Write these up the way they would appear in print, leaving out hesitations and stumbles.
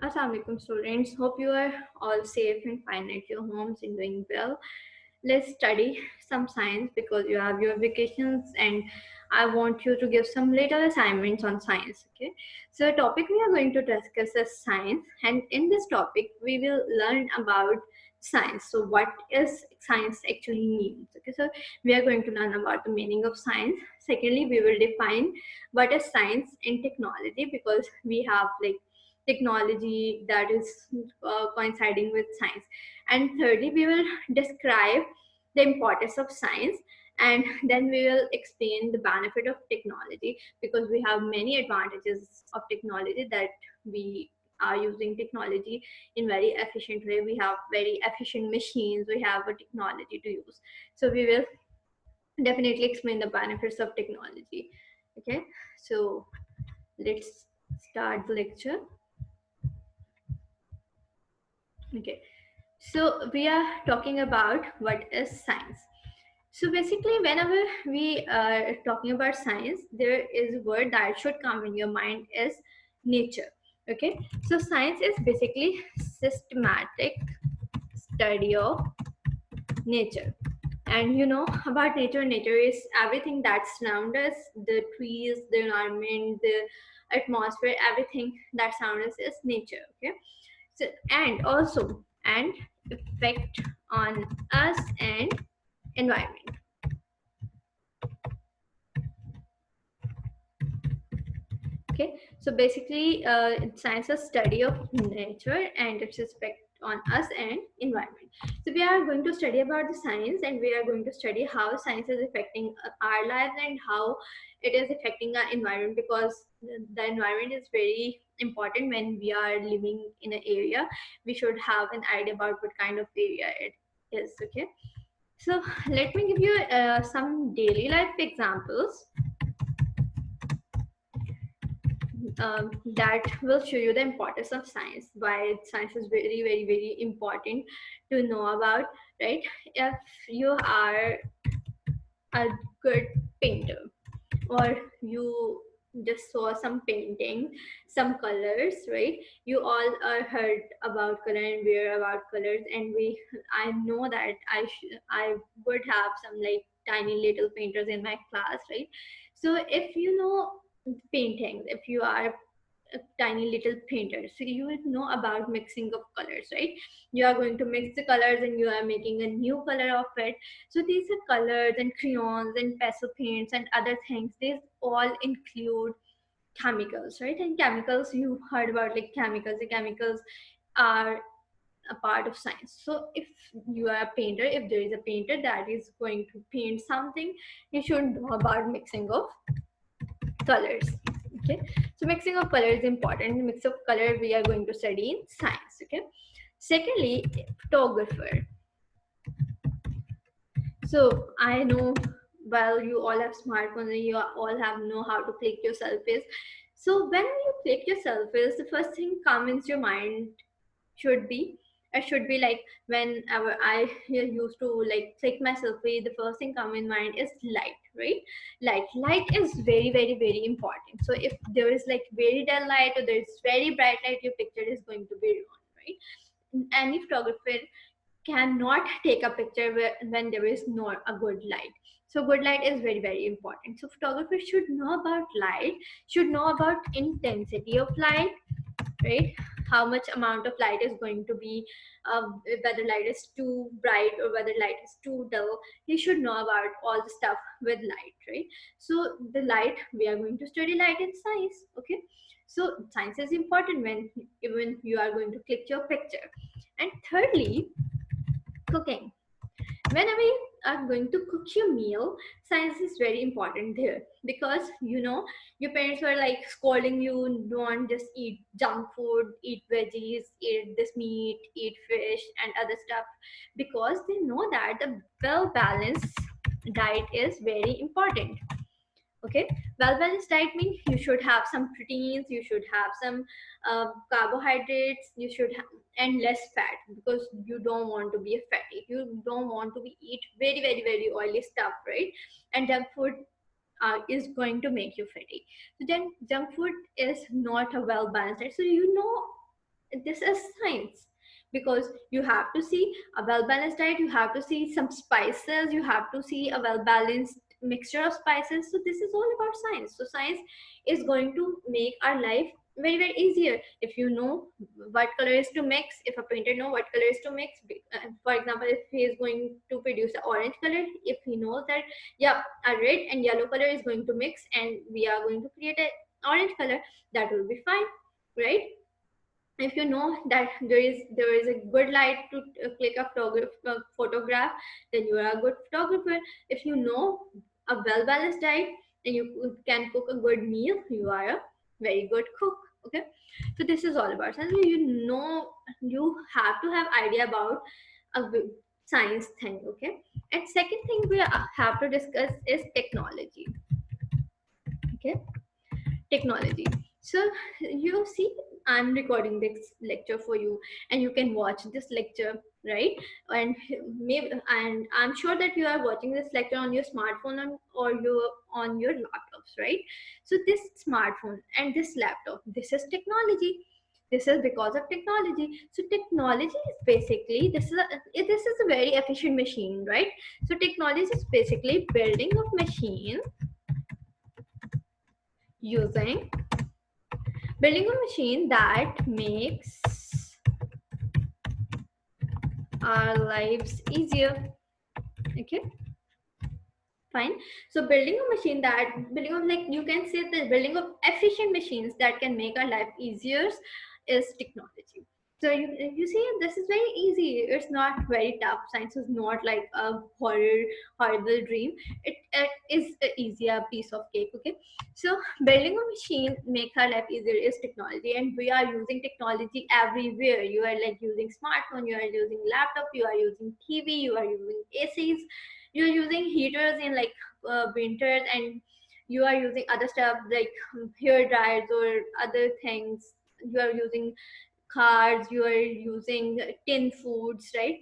Assalamualaikum students. Hope you are all safe and fine at your homes and doing well. Let's study some science because you have your vacations and I want you to give some little assignments on science. Okay. So the topic we are going to discuss is science, and in this topic we will learn about science. So what is science actually means? Okay. So we are going to learn about the meaning of science. Secondly, we will define what is science and technology because we have like technology that is coinciding with science. And thirdly, we will describe the importance of science, and then we will explain the benefit of technology because we have many advantages of technology that we are using technology in very efficient way. We have very efficient machines, we have a technology to use. So we will definitely explain the benefits of technology. Okay, so let's start the lecture. Okay, so we are talking about what is science. So basically, whenever we are talking about science, there is a word that should come in your mind is nature. Okay, so science is basically systematic study of nature. And you know about nature, nature is everything that surrounds us, the trees, the environment, the atmosphere, everything that surrounds us is nature. Okay, so and also and effect on us and environment. Okay, so basically science is study of nature and its effect on us and environment. So we are going to study about the science, and we are going to study how science is affecting our lives and how it is affecting our environment, because the environment is very important. When we are living in an area, we should have an idea about what kind of area it is. Okay, so let me give you some daily life examples that will show you the importance of science, why science is very very very important to know about, right? If you are a good painter, or you just saw some painting, some colors, right? You all are heard about color and aware about colors, and I know that I would have some like tiny little painters in my class, right? So if you know paintings, if you are a tiny little painter, so you would know about mixing of colors, right? You are going to mix the colors and you are making a new color of it. So these are colors and crayons and pencil paints and other things. These all include chemicals, right? And chemicals, you heard about like chemicals. The chemicals are a part of science. So if you are a painter, if there is a painter that is going to paint something, you should know about mixing of colors. Okay, so mixing of color is important. Mix of color we are going to study in science. Okay, secondly, photographer. So I know, well, you all have smartphones and you all have know how to click your selfies. So when you click your selfies, the first thing comes into your mind should be, it should be like whenever I used to like click my selfie, the first thing come in mind is light, right? Light is very very very important. So if there is like very dull light or there is very bright light, your picture is going to be wrong, right? Any photographer cannot take a picture when there is not a good light. So good light is very very important. So photographers should know about light, should know about intensity of light, right? How much amount of light is going to be, whether light is too bright or whether light is too dull. He should know about all the stuff with light, right? So the light, we are going to study light in science. Okay, so science is important when even you are going to click your picture. And thirdly, cooking. Whenever you are going to cook your meal, science is very important there, because you know your parents were like scolding you, don't just eat junk food, eat veggies, eat this meat, eat fish and other stuff, because they know that the well balanced diet is very important. Okay, well balanced diet means you should have some proteins, you should have some carbohydrates, you should have, and less fat, because you don't want to be a fatty, you don't want to be eat very very very oily stuff, right? And junk food is going to make you fatty. So then junk food is not a well balanced diet. So you know this is science, because you have to see a well balanced diet, you have to see some spices, you have to see a well balanced mixture of spices. So this is all about science. So science is going to make our life very very easier. If you know what color is to mix, if a painter know what color is to mix, for example, if he is going to produce an orange color, if he knows that yeah, a red and yellow color is going to mix and we are going to create an orange color, that will be fine, right? If you know that there is a good light to click a photograph, then you are a good photographer. If you know a well balanced diet and you can cook a good meal, you are a very good cook. Okay, so this is all about science. You know, you have to have idea about a science thing. Okay, and second thing we have to discuss is technology. Okay, technology. So you see, I'm recording this lecture for you and you can watch this lecture, right? And maybe, and I'm sure that you are watching this lecture on your smartphone or on your laptops, right? So this smartphone and this laptop, this is technology. This is because of technology. So technology is basically, this is a very efficient machine, right? So technology is basically building of machine using building a machine that makes our lives easier. Okay, fine. So building a machine that building of, like you can say, the building of efficient machines that can make our life easier is technology. So you see, this is very easy. It's not very tough. Science is not like a horrible dream. It is an easier piece of cake. Okay, so building a machine make our life easier is technology, and we are using technology everywhere. You are like using smartphone, you are using laptop, you are using TV, you are using ACs, you're using heaters in like winters, and you are using other stuff like hair dryers or other things. You are using cars, you are using tin foods, right?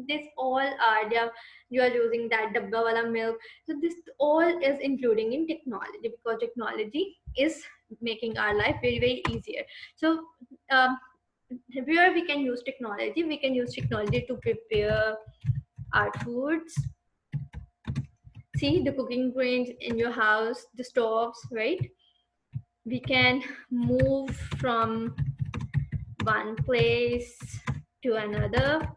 This all are there. You are using that dabba wala milk. So this all is including in technology, because technology is making our life very very easier. So um, where we can use technology, we can use technology to prepare our foods. See the cooking range in your house, the stoves, right? We can move from one place to another.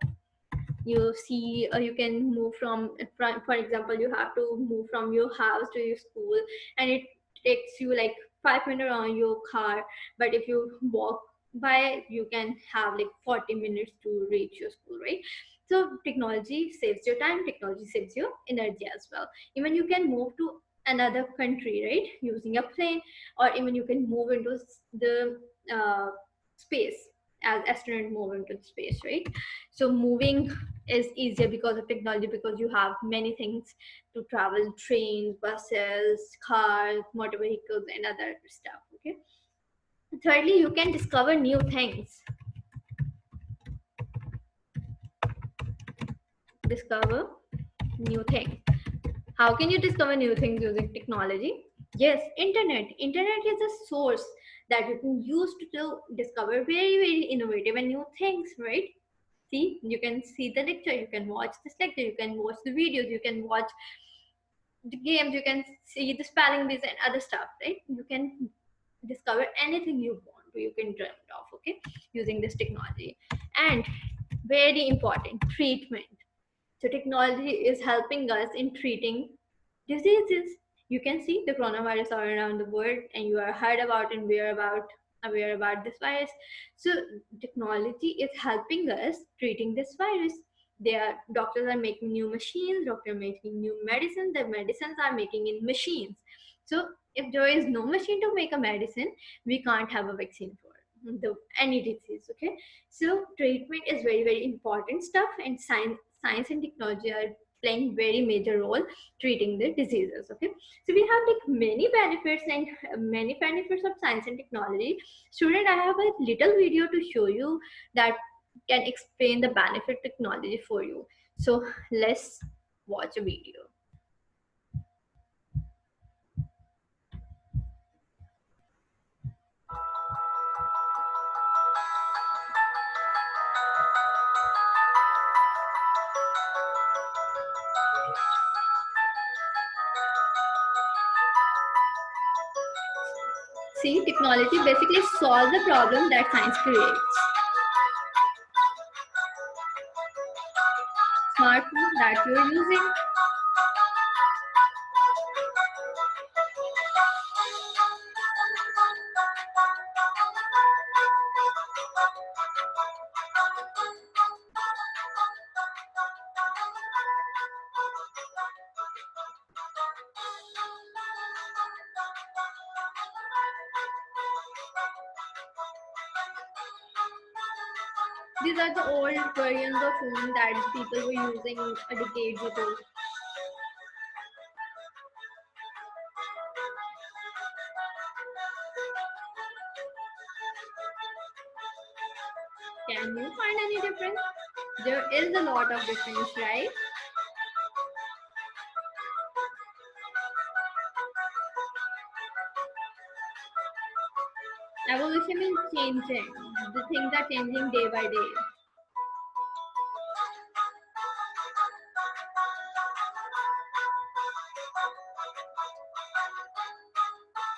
You see, you can move from, for example, you have to move from your house to your school, and it takes you like 5 minutes on your car. But if you walk by, you can have like 40 minutes to reach your school, right? So technology saves your time, technology saves your energy as well. Even you can move to another country, right, using a plane, or even you can move into the space, as astronaut move into space, right? So moving is easier because of technology, because you have many things to travel: trains, buses, cars, motor vehicles, and other stuff. Okay, thirdly, you can discover new things. Discover new things. How can you discover new things using technology? Yes, internet is a source that you can use to discover very very innovative and new things, right? See, you can see the lecture, you can watch this lecture, you can watch the videos, you can watch the games, you can see the spelling bees and other stuff, right? You can discover anything you want to, you can dream of, okay, using this technology. And very important, treatment. So technology is helping us in treating diseases. You can see the coronavirus all around the world, and you are heard about and aware about this virus. So technology is helping us treating this virus. Doctors are making new machines, doctors are making new medicines, the medicines are making in machines. So if there is no machine to make a medicine, we can't have a vaccine for any disease. Okay, so treatment is very very important stuff, and science and technology are playing very major role treating the diseases. Okay, so we have like many benefits and many benefits of science and technology. Student, I have a little video to show you that can explain the benefit technology for you. So let's watch a video. see, technology basically solves the problem that science creates. Smartphone that you're using. These are the old versions of phone that people were using a decade ago. Can you find any difference? There is a lot of difference, right? Evolution is changing. The things are changing day by day.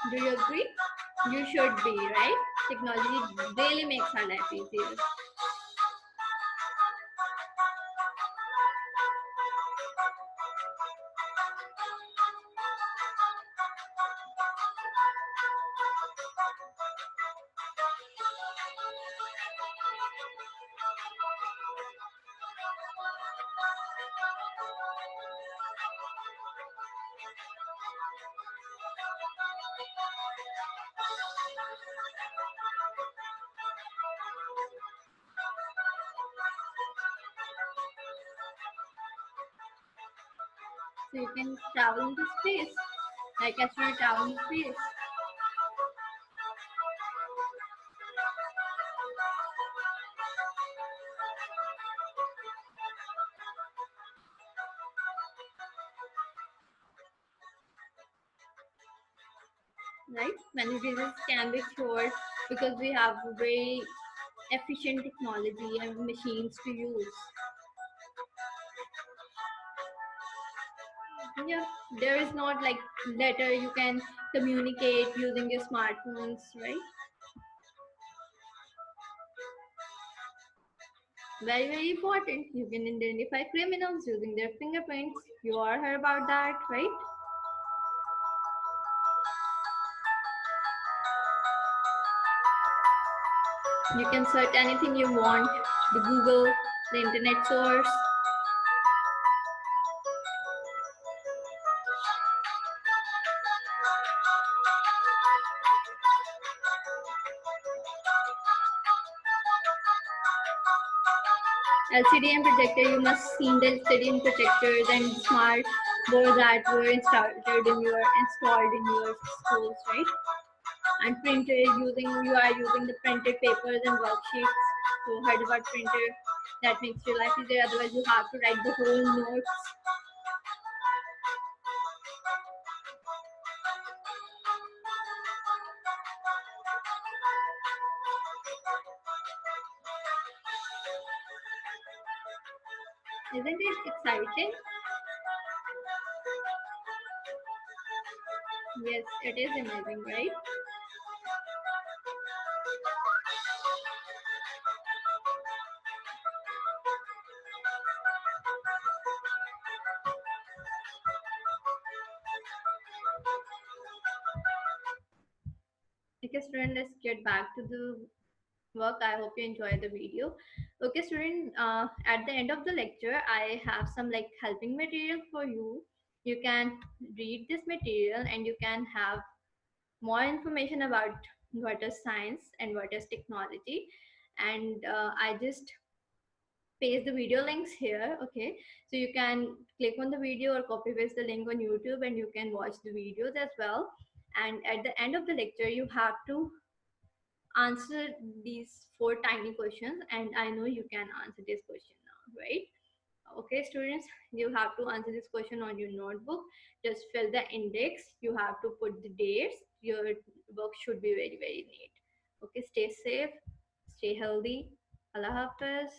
Do you agree? You should be, right? Technology really makes our life easier. So you can travel into space, like astronaut travel in space. Right? Many diseases can be cured because we have very efficient technology and machines to use. Yeah, there is not like letter you can communicate using your smartphones, right? Very, very important. You can identify criminals using their fingerprints. You all heard about that, right? You can search anything you want, the Google, the internet source. LCD and projector, you must seen the LCD and projectors and smart boards that were installed in your schools, right? And printer, you are using the printed papers and worksheets. So heard about printer, that makes your life easier. Otherwise, you have to write the whole notes. Isn't it exciting? Yes, it is amazing, right? Okay, student, let's get back to the work. I hope you enjoy the video. Okay, student, at the end of the lecture, I have some like helping material for you. You can read this material and you can have more information about what is science and what is technology. And I just paste the video links here. Okay, so you can click on the video or copy paste the link on YouTube and you can watch the videos as well. And at the end of the lecture, you have to answer these four tiny questions, and I know you can answer this question now, right? Okay, students, you have to answer this question on your notebook. Just fill the index, you have to put the dates. Your work should be very, very neat. Okay, stay safe, stay healthy. Allah Hafiz.